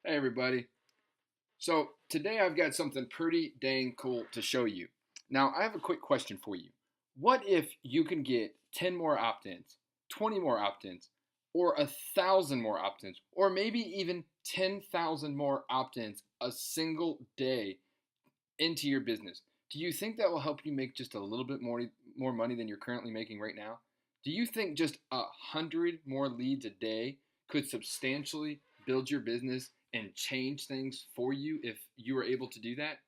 Hey everybody. So today I've got something pretty dang cool to show you. Now I have a quick question for you. What if you can get 10 more opt-ins, 20 more opt-ins, or 1,000 more opt-ins, or maybe even 10,000 more opt-ins a single day into your business? Do you think that will help you make just a little bit more money than you're currently making right now? Do you think just 100 more leads a day could substantially build your business and change things for you if you were able to do that?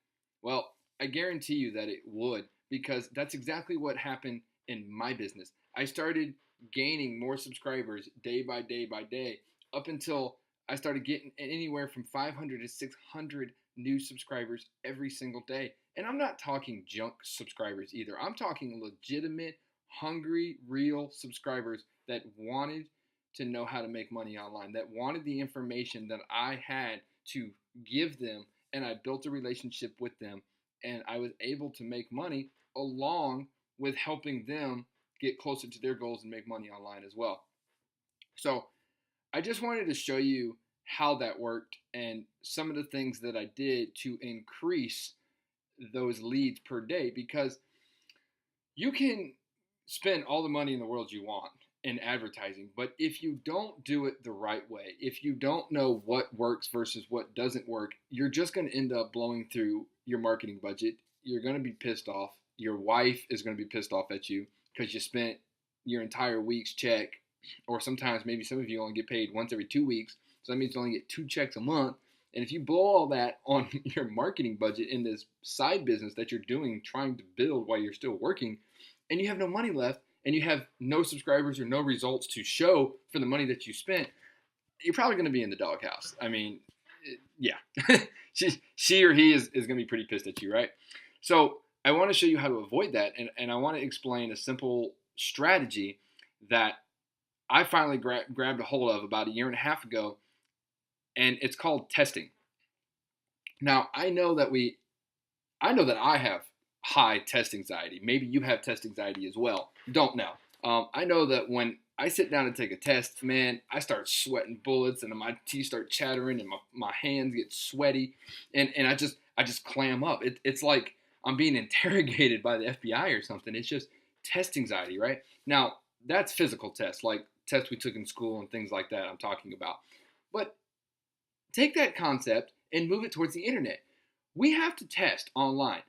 Well, I guarantee you that it would, because that's exactly what happened in my business. I started gaining more subscribers day by day by day up until I started getting anywhere from 500 to 600 new subscribers every single day. And I'm not talking junk subscribers either. I'm talking legitimate, hungry, real subscribers that wanted to know how to make money online, that wanted the information that I had to give them. And I built a relationship with them. And I was able to make money along with helping them get closer to their goals and make money online as well. So I just wanted to show you how that worked and some of the things that I did to increase those leads per day, because you can spend all the money in the world you want in advertising, but if you don't do it the right way, if you don't know what works versus what doesn't work, you're just going to end up blowing through your marketing budget. You're going to be pissed off. Your wife is going to be pissed off at you because you spent your entire week's check, or sometimes maybe some of you only get paid once every 2 weeks. So that means you only get 2 checks a month. And if you blow all that on your marketing budget in this side business that you're doing, trying to build while you're still working, and you have no money left, and you have no subscribers or no results to show for the money that you spent, you're probably going to be in the doghouse. I mean, yeah, she or he is going to be pretty pissed at you, right? So I want to show you how to avoid that, and I want to explain a simple strategy that I finally grabbed a hold of about a year and a half ago, and it's called testing. Now, I know that I have high test anxiety. Maybe you have test anxiety as well. Don't know. I know that when I sit down and take a test, man, I start sweating bullets and my teeth start chattering and my hands get sweaty, and I just clam up. It's like I'm being interrogated by the FBI or something. It's just test anxiety, right? Now, that's physical tests, like tests we took in school and things like that I'm talking about. But take that concept and move it towards the internet. We have to test online.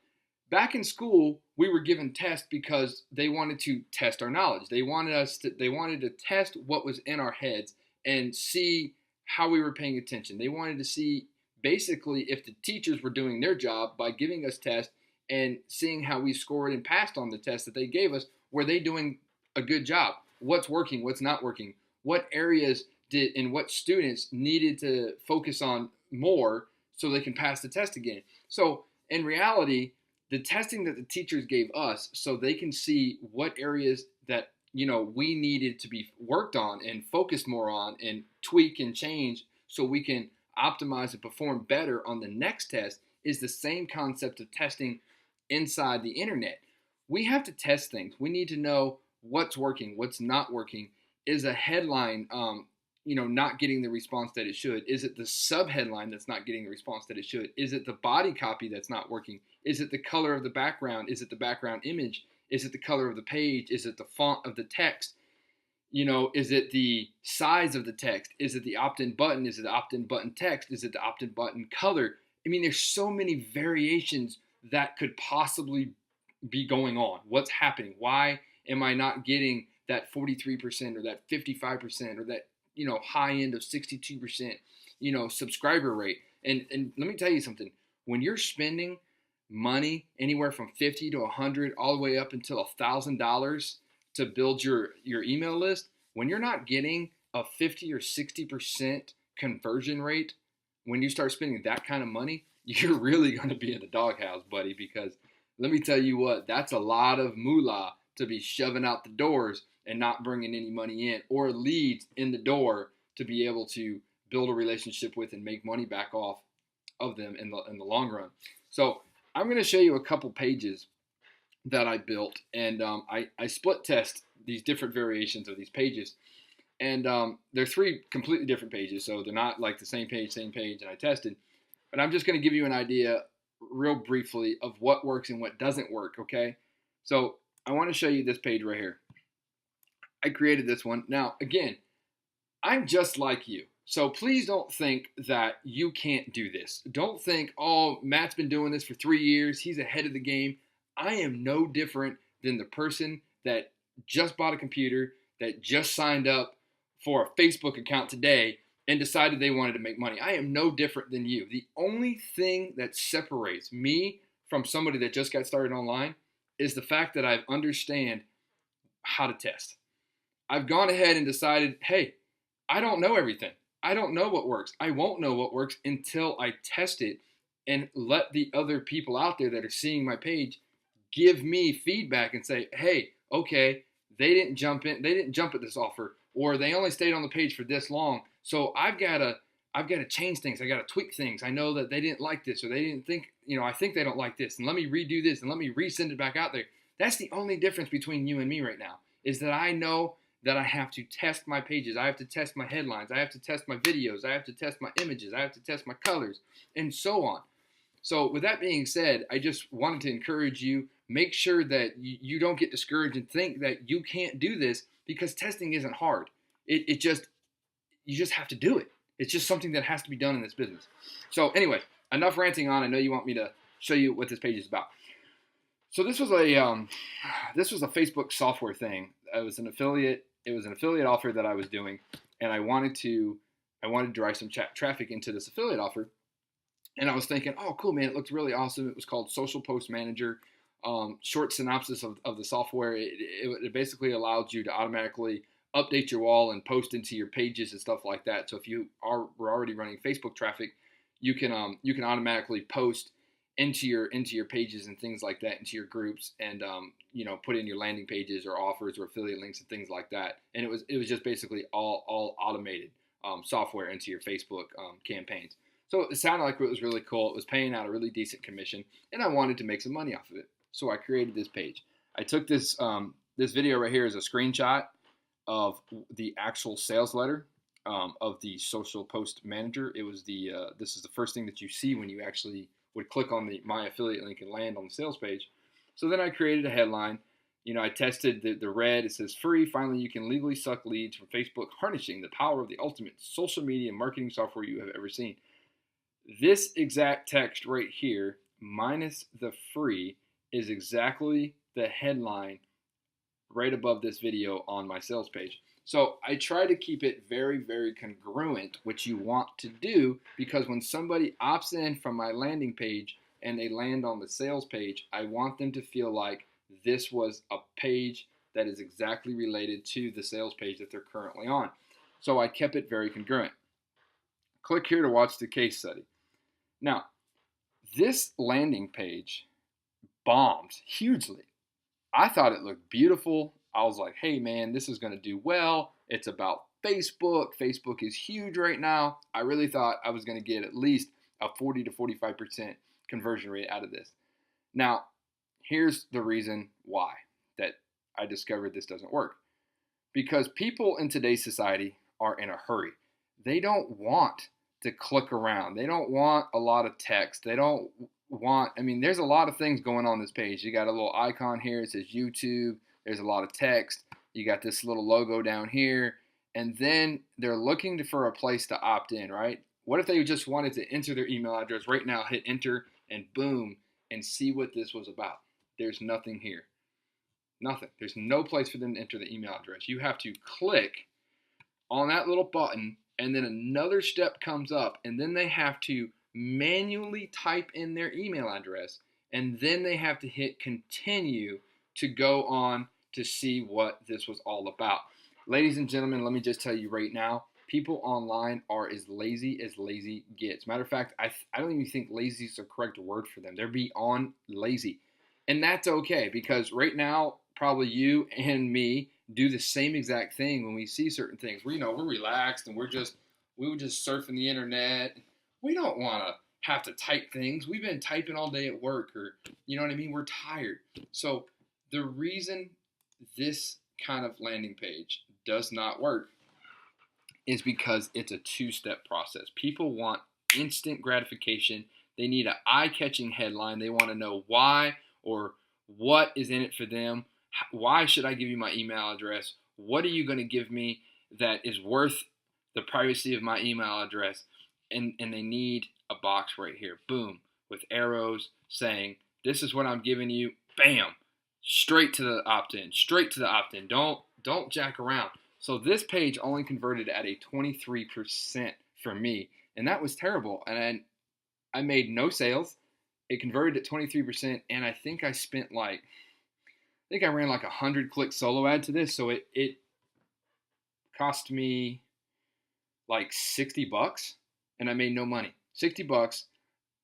Back in school, we were given tests because they wanted to test our knowledge. They wanted to test what was in our heads and see how we were paying attention. They wanted to see basically if the teachers were doing their job by giving us tests and seeing how we scored and passed on the test that they gave us. Were they doing a good job? What's working? What's not working? What areas did and what students needed to focus on more so they can pass the test again? So in reality, the testing that the teachers gave us so they can see what areas that we needed to be worked on and focused more on and tweak and change so we can optimize and perform better on the next test is the same concept of testing inside the internet. We have to test things. We need to know what's working, what's not working. Is a headline not getting the response that it should? Is it the sub-headline that's not getting the response that it should? Is it the body copy that's not working? Is it the color of the background? Is it the background image? Is it the color of the page? Is it the font of the text? Is it the size of the text? Is it the opt-in button? Is it the opt-in button text? Is it the opt-in button color? I mean, there's so many variations that could possibly be going on. What's happening? Why am I not getting that 43% or that 55% or that high end of 62%, subscriber rate? And let me tell you something. When you're spending money anywhere from 50 to 100, all the way up until $1,000 to build your email list, when you're not getting a 50 or 60% conversion rate, when you start spending that kind of money, you're really going to be in the doghouse, buddy, because let me tell you what, that's a lot of moolah to be shoving out the doors and not bringing any money in or leads in the door to be able to build a relationship with and make money back off of them in the long run. So I'm going to show you a couple pages that I built, and I split test these different variations of these pages. And they're three completely different pages, so they're not like the same page, and I tested. But I'm just going to give you an idea real briefly of what works and what doesn't work, okay? So I want to show you this page right here. I created this one. Now, again, I'm just like you. So please don't think that you can't do this. Don't think, oh, Matt's been doing this for 3 years. He's ahead of the game. I am no different than the person that just bought a computer, that just signed up for a Facebook account today and decided they wanted to make money. I am no different than you. The only thing that separates me from somebody that just got started online is the fact that I understand how to test. I've gone ahead and decided, hey, I don't know everything. I don't know what works. I won't know what works until I test it and let the other people out there that are seeing my page give me feedback and say, hey, okay, they didn't jump at this offer, or they only stayed on the page for this long. So I've got to change things. I got to tweak things. I know that they didn't like this, or they didn't think, I think they don't like this, and let me redo this and let me resend it back out there. That's the only difference between you and me right now, is that I know that I have to test my pages. I have to test my headlines. I have to test my videos. I have to test my images. I have to test my colors, and so on. So with that being said, I just wanted to encourage you, make sure that you don't get discouraged and think that you can't do this, because testing isn't hard. You just have to do it. It's just something that has to be done in this business. So anyway, enough ranting on. I know you want me to show you what this page is about. So this was a Facebook software thing. It was an affiliate offer that I was doing, and I wanted to drive some traffic into this affiliate offer. And I was thinking, oh, cool, man, it looked really awesome. It was called Social Post Manager. Short synopsis of the software. It basically allowed you to automatically update your wall and post into your pages and stuff like that. So if you were already running Facebook traffic, you can automatically post into your pages and things like that, into your groups, and put in your landing pages or offers or affiliate links and things like that. And it was just basically all automated software into your Facebook campaigns. So it sounded like it was really cool. It was paying out a really decent commission, and I wanted to make some money off of it. So I created this page. I took this video right here as a screenshot of the actual sales letter of the Social Post Manager. It was this is the first thing that you see when you actually would click on my affiliate link and land on the sales page. So then I created a headline. I tested the red. It says, free, finally you can legally suck leads from Facebook, harnessing the power of the ultimate social media marketing software you have ever seen. This exact text right here, minus the free, is exactly the headline right above this video on my sales page. So I try to keep it very, very congruent, which you want to do, because when somebody opts in from my landing page and they land on the sales page, I want them to feel like this was a page that is exactly related to the sales page that they're currently on. So I kept it very congruent. Click here to watch the case study. Now, this landing page bombed hugely. I thought it looked beautiful. I was like, hey man, this is going to do well. It's about Facebook. Facebook is huge right now. I really thought I was going to get at least a 40 to 45% conversion rate out of this. Now, here's the reason why that I discovered this doesn't work. Because people in today's society are in a hurry. They don't want to click around. They don't want a lot of text. They don't want, there's a lot of things going on this page. You got a little icon here. It says YouTube. There's a lot of text. You got this little logo down here. And then they're looking for a place to opt in, right? What if they just wanted to enter their email address right now, hit enter, and boom, and see what this was about? There's nothing here. Nothing. There's no place for them to enter the email address. You have to click on that little button, and then another step comes up, and then they have to manually type in their email address, and then they have to hit continue to go on to see what this was all about. Ladies and gentlemen, let me just tell you right now, people online are as lazy gets. Matter of fact, I don't even think lazy is the correct word for them. They're beyond lazy. And that's okay, because right now, probably you and me do the same exact thing when we see certain things. We're relaxed and we were just surfing the internet. We don't want to have to type things. We've been typing all day at work, or you know what I mean? We're tired. So the reason this kind of landing page does not work is because it's a two-step process. People want instant gratification. They need an eye-catching headline. They want to know why or what is in it for them. Why should I give you my email address? What are you going to give me that is worth the privacy of my email address? And they need a box right here, boom, with arrows saying, this is what I'm giving you, bam, straight to the opt-in, straight to the opt-in. Don't jack around. So this page only converted at a 23% for me, and that was terrible. And I made no sales. It converted at 23%, and I think I spent I ran like 100-click solo ad to this, so it cost me like $60, and I made no money. $60.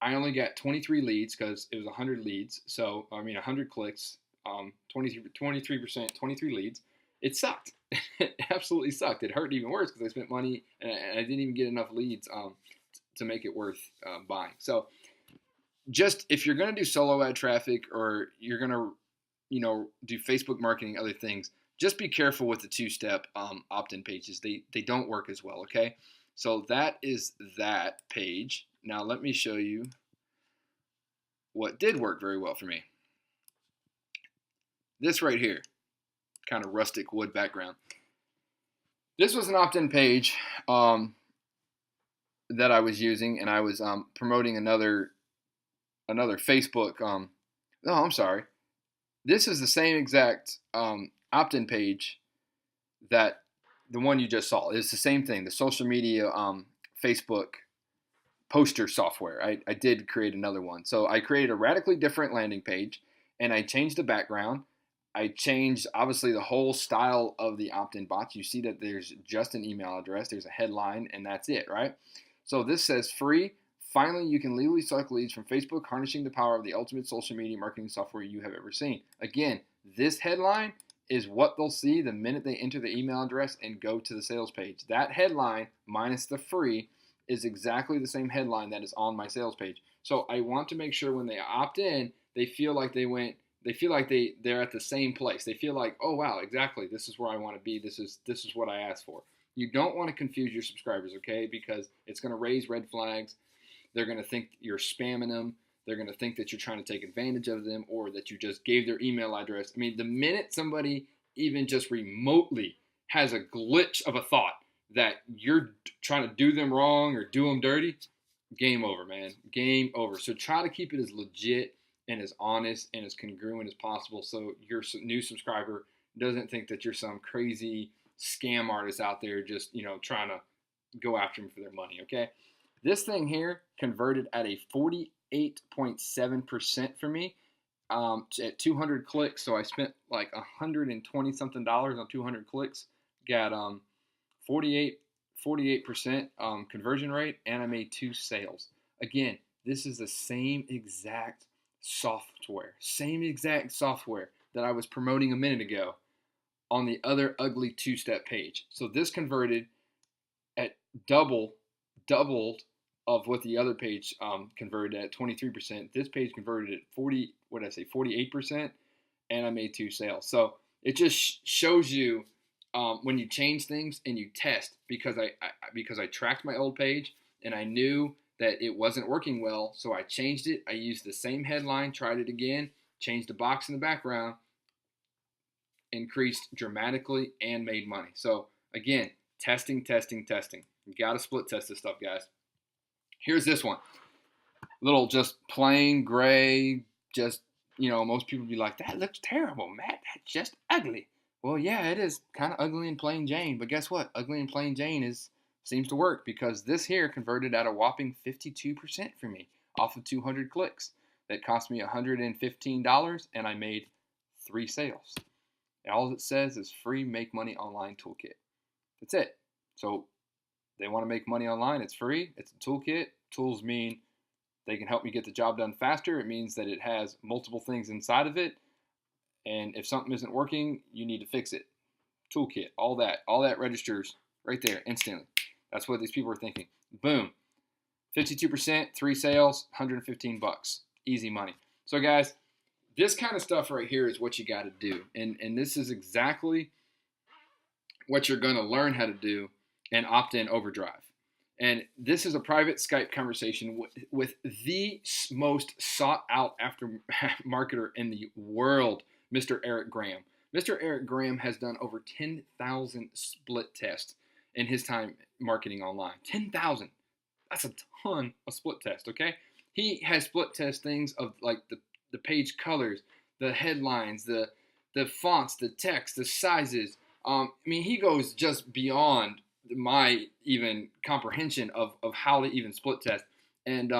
I only got 23 leads because it was 100 leads. So, 100 clicks, 23%, 23 leads. It sucked. It absolutely sucked. It hurt even worse because I spent money and I didn't even get enough leads to make it worth buying. So, just if you're going to do solo ad traffic or you're going to, do Facebook marketing, other things, just be careful with the two-step opt-in pages. They don't work as well, okay? So that is that page. Now let me show you what did work very well for me. This right here, kind of rustic wood background. This was an opt-in page that I was using, and I was promoting another Facebook. No, I'm sorry. This is the same exact opt-in page that the one you just saw. It's the same thing. The social media Facebook poster software. I did create another one. So I created a radically different landing page, and I changed the background. I changed, obviously, the whole style of the opt-in box. You see that there's just an email address. There's a headline, and that's it, right? So this says free. Finally, you can legally select leads from Facebook, harnessing the power of the ultimate social media marketing software you have ever seen. Again, this headline is what they'll see the minute they enter the email address and go to the sales page. That headline, minus the free, is exactly the same headline that is on my sales page. So I want to make sure when they opt in, they feel like they're at the same place. They feel like, oh wow, exactly, this is where I want to be. This is what I asked for. You don't want to confuse your subscribers, okay? Because it's going to raise red flags. They're going to think you're spamming them. They're going to think that you're trying to take advantage of them or that you just gave their email address. I mean, the minute somebody even just remotely has a glitch of a thought that you're trying to do them wrong or do them dirty, game over, man. Game over. So try to keep it as legit and as honest and as congruent as possible so your new subscriber doesn't think that you're some crazy scam artist out there just, trying to go after them for their money, okay? This thing here converted at a 48.7% for me at 200 clicks. So I spent like $120 something on 200 clicks. Got 48% conversion rate, and I made 2 sales. Again, this is the same exact software that I was promoting a minute ago on the other ugly two-step page. So this converted at doubled of what the other page converted at 23%. This page converted at 48%, and I made 2 sales. So it just shows you when you change things and you test, because I tracked my old page and I knew that it wasn't working well, so I changed it. I used the same headline, tried it again, changed the box in the background, increased dramatically, and made money. So again, testing. You got to split test this stuff, guys. Here's this one. Little just plain gray, just, most people be like, that looks terrible, Matt. That's just ugly. Well, yeah, it is kind of ugly and plain Jane, but guess what? Ugly and plain Jane seems to work, because this here converted at a whopping 52% for me off of 200 clicks. That cost me $115, and I made 3 sales. And all it says is free Make Money Online Toolkit. That's it. So they want to make money online. It's free. It's a toolkit. Tools mean they can help me get the job done faster. It means that it has multiple things inside of it. And if something isn't working, you need to fix it. Toolkit, all that registers right there instantly. That's what these people are thinking. Boom. 52%, 3 sales, $115. Easy money. So guys, this kind of stuff right here is what you got to do. And this is exactly what you're going to learn how to do and opt-in overdrive. And this is a private Skype conversation with the most sought out after marketer in the world, Mr. Eric Graham. Mr. Eric Graham has done over 10,000 split tests in his time marketing online. 10,000. That's a ton of split tests, okay? He has split test things of like the page colors, the headlines, the fonts, the text, the sizes. I mean, he goes just beyond my even comprehension of how to even split test. And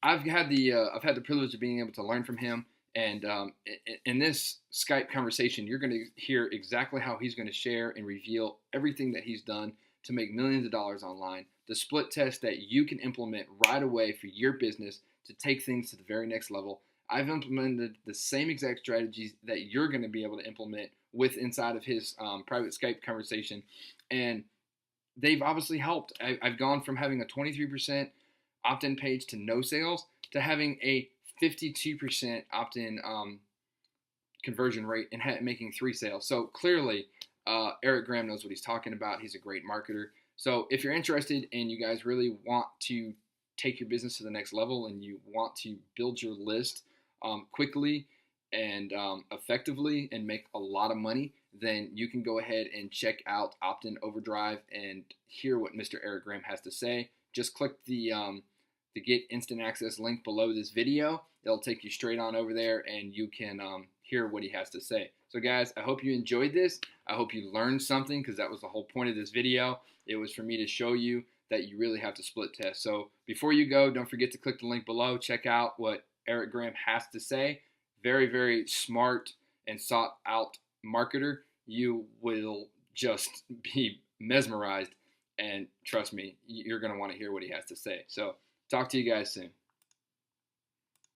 I've had the privilege of being able to learn from him. And in this Skype conversation, you're going to hear exactly how he's going to share and reveal everything that he's done to make millions of dollars online, the split test that you can implement right away for your business to take things to the very next level. I've implemented the same exact strategies that you're going to be able to implement with inside of his private Skype conversation, and they've obviously helped. I've gone from having a 23% opt-in page to no sales to having a 52% opt-in conversion rate and making 3 sales. So clearly, Eric Graham knows what he's talking about. He's a great marketer. So if you're interested and you guys really want to take your business to the next level and you want to build your list quickly and effectively and make a lot of money, then you can go ahead and check out Opt-in Overdrive and hear what Mr. Eric Graham has to say. Just click the Get Instant Access link below this video. It'll take you straight on over there and you can hear what he has to say. So guys, I hope you enjoyed this. I hope you learned something, because that was the whole point of this video. It was for me to show you that you really have to split test. So before you go, don't forget to click the link below. Check out what Eric Graham has to say. Very, very smart and sought out marketer. You will just be mesmerized, and trust me, you're going to want to hear what he has to say. So talk to you guys soon.